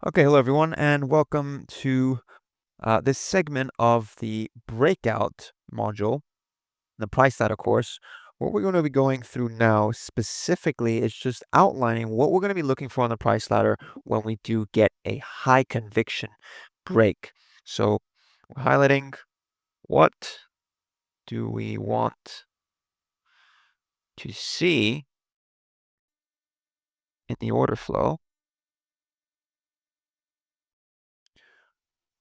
Okay, hello everyone, and welcome to this segment of the breakout module, the price ladder course. What we're going to be going through now specifically is just outlining what we're going to be looking for on the price ladder when we do get a high conviction break. So we're highlighting what do we want to see in the order flow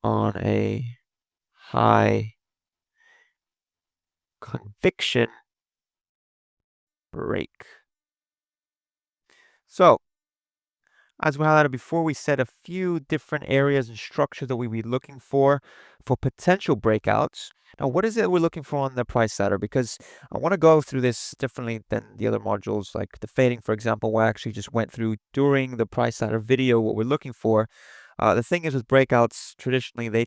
on a high conviction break. So as we highlighted before, we set a few different areas and structures that we'll be looking for potential breakouts. Now, what is it we're looking for on the price ladder? Because I want to go through this differently than the other modules, like the fading, for example, where I actually just went through during the price ladder video what we're looking for. The thing is with breakouts, traditionally, they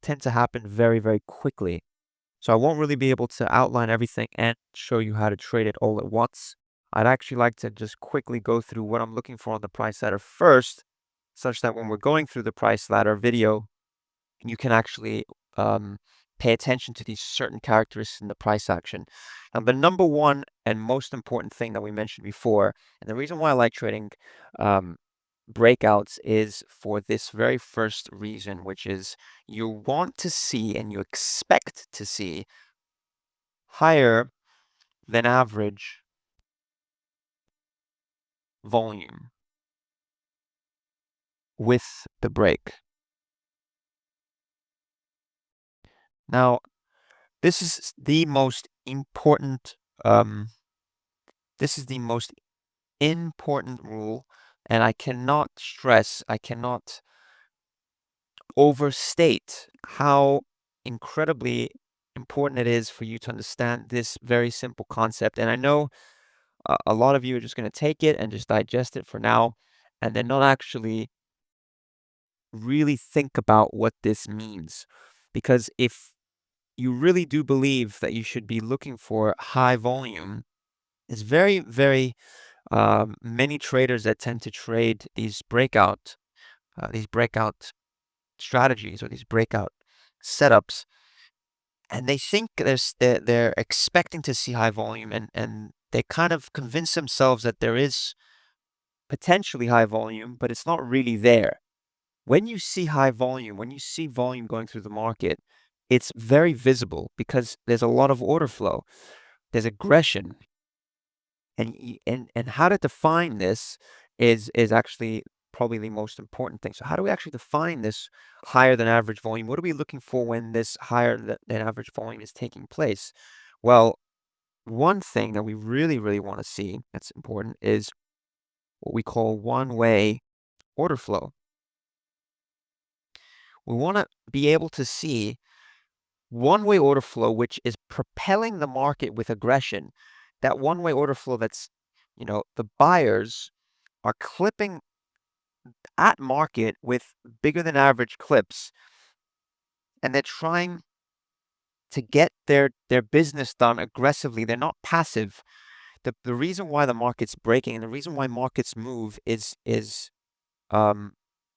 tend to happen very, very quickly. So I won't really be able to outline everything and show you how to trade it all at once. I'd actually like to just quickly go through what I'm looking for on the price ladder first, such that when we're going through the price ladder video, you can actually pay attention to these certain characteristics in the price action. Now, the number one and most important thing that we mentioned before, and the reason why I like trading um, breakouts is for this very first reason, which is you want to see and you expect to see higher than average volume with the break. Now, this is the most important this is the most important rule, and I cannot stress, I cannot overstate how incredibly important it is for you to understand this very simple concept. And I know a lot of you are just going to take it and just digest it for now, and then not actually really think about what this means. Because if you really do believe that you should be looking for high volume, it's very, very many traders that tend to trade these breakout strategies or these breakout setups, and they think they're expecting to see high volume, and they kind of convince themselves that there is potentially high volume, but it's not really there. When you see high volume, when you see volume going through the market, it's very visible because there's a lot of order flow. There's aggression. And how to define this is actually probably the most important thing. So how do we actually define this higher than average volume? What are we looking for when this higher than average volume is taking place? Well, one thing that we really, really want to see that's important is what we call one-way order flow. We want to be able to see one-way order flow, which is propelling the market with aggression. That one-way order flow that's, the buyers are clipping at market with bigger than average clips, and they're trying to get their business done aggressively. They're not passive. The reason why the market's breaking and the reason why markets move is um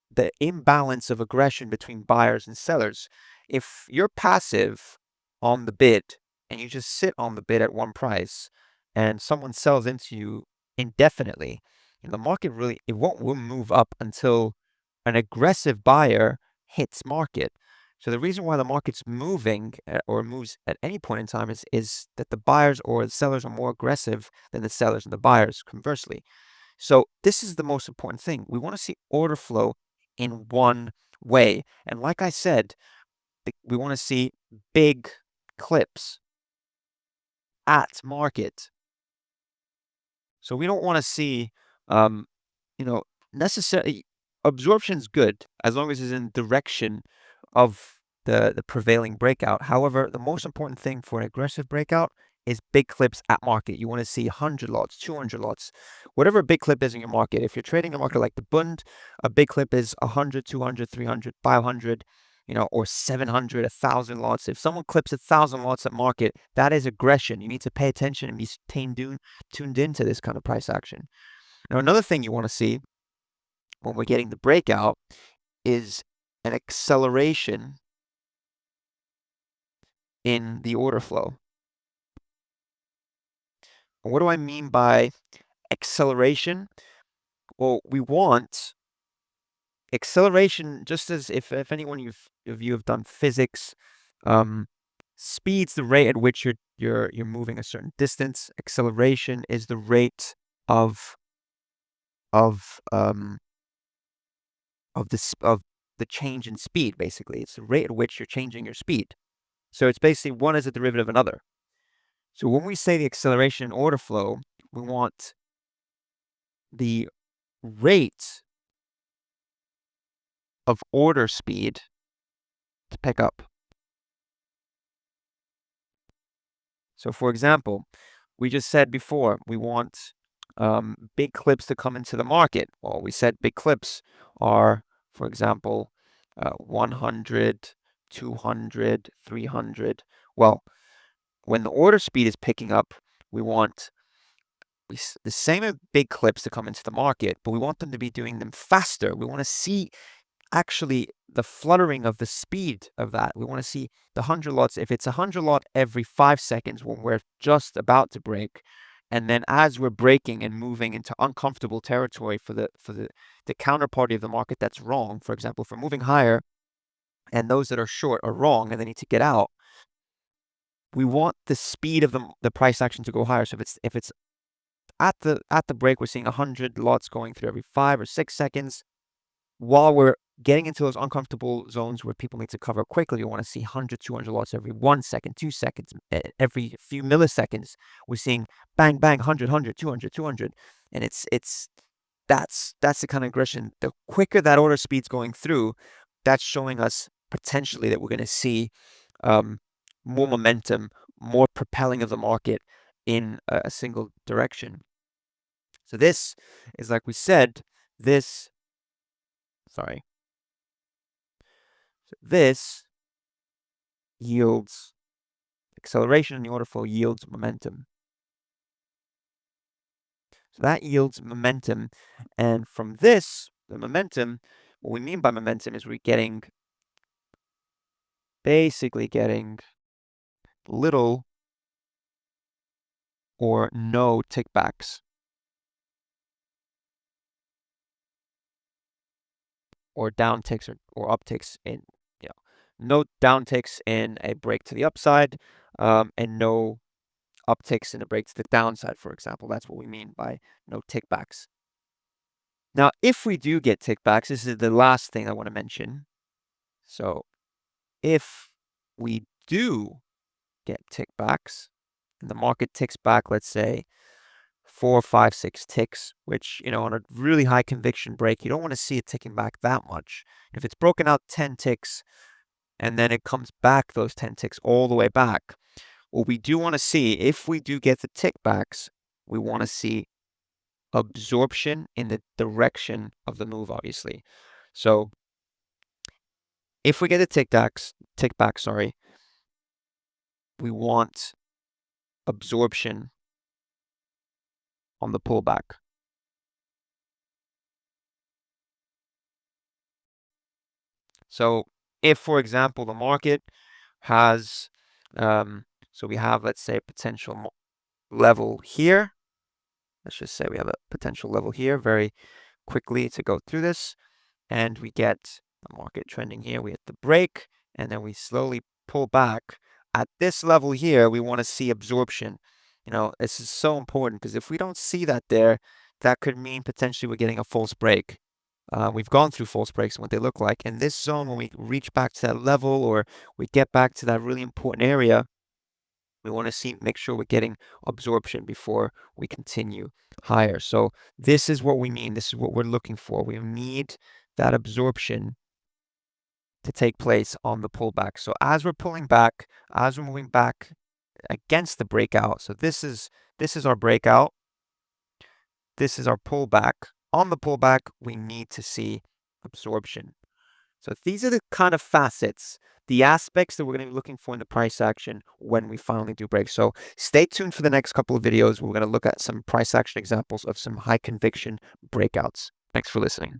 the imbalance of aggression between buyers and sellers. If you're passive on the bid and you just sit on the bid at one price and someone sells into you indefinitely, the market really it won't move up until an aggressive buyer hits market. So the reason why the market's moving or moves at any point in time is that the buyers or the sellers are more aggressive than the sellers and the buyers, conversely. So this is the most important thing. We want to see order flow in one way. And like I said, we want to see big clips at market. So we don't want to see, um, necessarily absorption's good as long as it's in direction of the prevailing breakout. However, the most important thing for an aggressive breakout is big clips at market. You want to see 100 lots, 200 lots, whatever a big clip is in your market. If you're trading a market like the Bund, a big clip is 100, 200, 300, 500, or 700, 1,000 lots. If someone clips 1,000 lots at market, that is aggression. You need to pay attention and be tuned into this kind of price action. Now, another thing you want to see when we're getting the breakout is an acceleration in the order flow. What do I mean by acceleration? Well, we want acceleration, just as if anyone of you have done physics, um, speed's the rate at which you're moving a certain distance. Acceleration is the rate of of um of the change in speed. Basically, it's the rate at which you're changing your speed. So it's basically one is a derivative of another. So when we say the acceleration in order flow, we want the rate of order speed to pick up. So for example, we just said before, we want big clips to come into the market. Well, we said big clips are, for example, 100, 200, 300. Well, when the order speed is picking up, we want the same big clips to come into the market, but we want them to be doing them faster. We want to see actually the fluttering of the speed of that. We want to see the 100 lots. If it's 100 lot every 5 seconds when we're just about to break, and then as we're breaking and moving into uncomfortable territory for the counterparty of the market that's wrong, for example, if we're moving higher and those that are short are wrong and they need to get out, we want the speed of the price action to go higher. So if it's at the break, we're seeing 100 lots going through every 5 or 6 seconds. While we're getting into those uncomfortable zones where people need to cover quickly, we want to see 100, 200 lots every 1 second, 2 seconds, every few milliseconds. We're seeing bang, bang, 100, 100, 200, 200. And that's the kind of aggression. The quicker that order speed's going through, that's showing us potentially that we're going to see more momentum, more propelling of the market in a single direction. So this is, like we said, this yields acceleration in the order flow, yields momentum. So that yields momentum. And from this, the momentum, what we mean by momentum is we're basically getting little or no tickbacks or downticks or upticks in, no downticks in a break to the upside, and no upticks in a break to the downside, for example. That's what we mean by no tickbacks. Now, if we do get tickbacks, this is the last thing I want to mention. So if we do get tickbacks and the market ticks back, let's say 4, 5, 6 ticks, which, on a really high conviction break, you don't want to see it ticking back that much. If it's broken out 10 ticks and then it comes back those 10 ticks all the way back, what we do want to see, if we do get the tickbacks, we want to see absorption in the direction of the move, obviously. So if we get the tickback, we want absorption on the pullback. So if, for example, the market has, so we have, let's say, a potential level here. Let's just say we have a potential level here very quickly to go through this. And we get the market trending here. We hit the break, and then we slowly pull back. At this level here, we want to see absorption. This is so important because if we don't see that there, that could mean potentially we're getting a false break. We've gone through false breaks and what they look like. In this zone, when we reach back to that level or we get back to that really important area, we want to make sure we're getting absorption before we continue higher. So this is what we mean. This is what we're looking for. We need that absorption to take place on the pullback. So as we're pulling back, as we're moving back against the breakout, so this is our breakout. This is our pullback. On the pullback, we need to see absorption. So these are the kind of facets, the aspects that we're going to be looking for in the price action when we finally do break. So stay tuned for the next couple of videos. We're going to look at some price action examples of some high conviction breakouts. Thanks for listening.